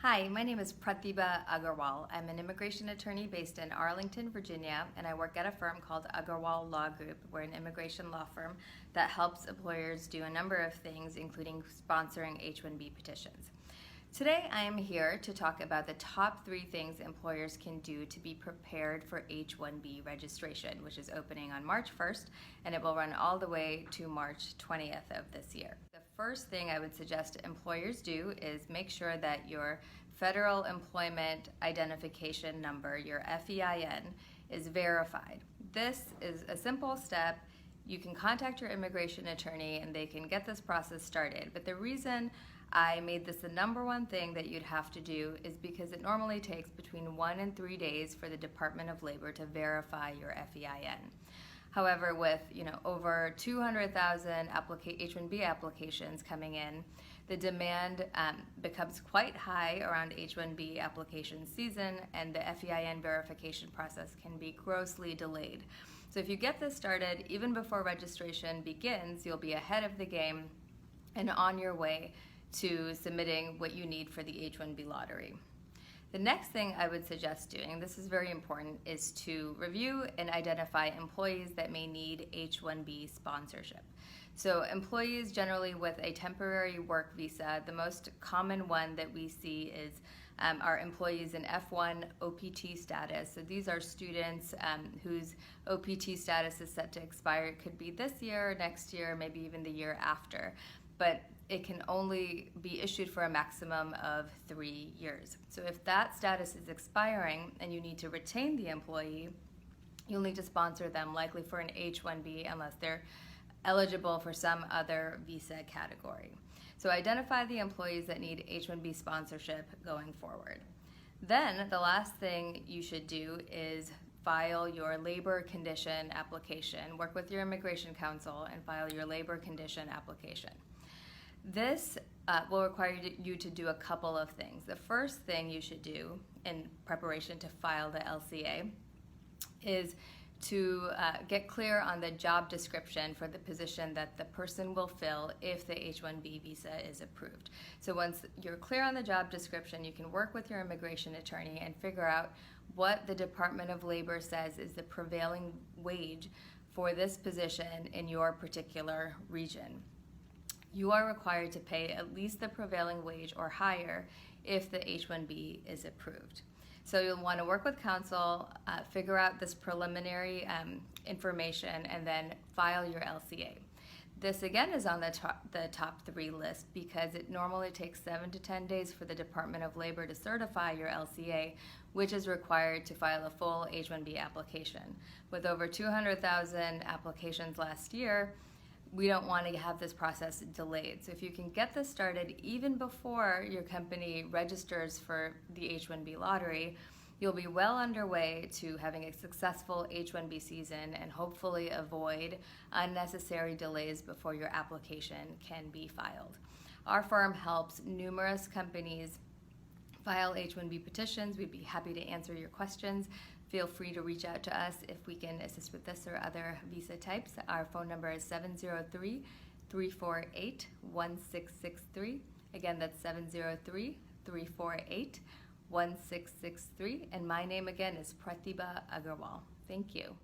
Hi, my name is Pratibha Agarwal. I'm an immigration attorney based in Arlington, Virginia, and I work at a firm called Agarwal Law Group. We're an immigration law firm that helps employers do a number of things, including sponsoring H-1B petitions. Today, I am here to talk about the top 3 things employers can do to be prepared for H-1B registration, which is opening on March 1st, and it will run all the way to March 20th of this year. The first thing I would suggest employers do is make sure that your Federal Employment Identification Number, your FEIN, is verified. This is a simple step. You can contact your immigration attorney and they can get this process started. But the reason I made this the number one thing that you'd have to do is because it normally takes between 1 and 3 days for the Department of Labor to verify your FEIN. However, with over 200,000 H-1B applications coming in, the demand becomes quite high around H-1B application season, and the FEIN verification process can be grossly delayed. So if you get this started even before registration begins, you'll be ahead of the game and on your way to submitting what you need for the H-1B lottery. The next thing I would suggest doing, this is very important, is to review and identify employees that may need H-1B sponsorship. So employees generally with a temporary work visa, the most common one that we see is our employees in F1 OPT status. So these are students whose OPT status is set to expire. It could be this year, next year, maybe even the year after. But it can only be issued for a maximum of 3 years. So if that status is expiring and you need to retain the employee, you'll need to sponsor them, likely for an H-1B unless they're eligible for some other visa category. So identify the employees that need H-1B sponsorship going forward. Then the last thing you should do is file your labor condition application. Work with your immigration counsel and file your labor condition application. This will require you to do a couple of things. The first thing you should do in preparation to file the LCA is to get clear on the job description for the position that the person will fill if the H-1B visa is approved. So once you're clear on the job description, you can work with your immigration attorney and figure out what the Department of Labor says is the prevailing wage for this position in your particular region. You are required to pay at least the prevailing wage or higher if the H-1B is approved. So you'll want to work with counsel, figure out this preliminary information, and then file your LCA. This again is on the top 3 list because it normally takes 7 to 10 days for the Department of Labor to certify your LCA, which is required to file a full H-1B application. With over 200,000 applications last year, we don't want to have this process delayed. So if you can get this started even before your company registers for the H-1B lottery, you'll be well underway to having a successful H-1B season and hopefully avoid unnecessary delays before your application can be filed. Our firm helps numerous companies file H-1B petitions. We'd be happy to answer your questions. Feel free to reach out to us if we can assist with this or other visa types. Our phone number is 703-348-1663. Again, that's 703-348-1663. And my name again is Pratibha Agarwal. Thank you.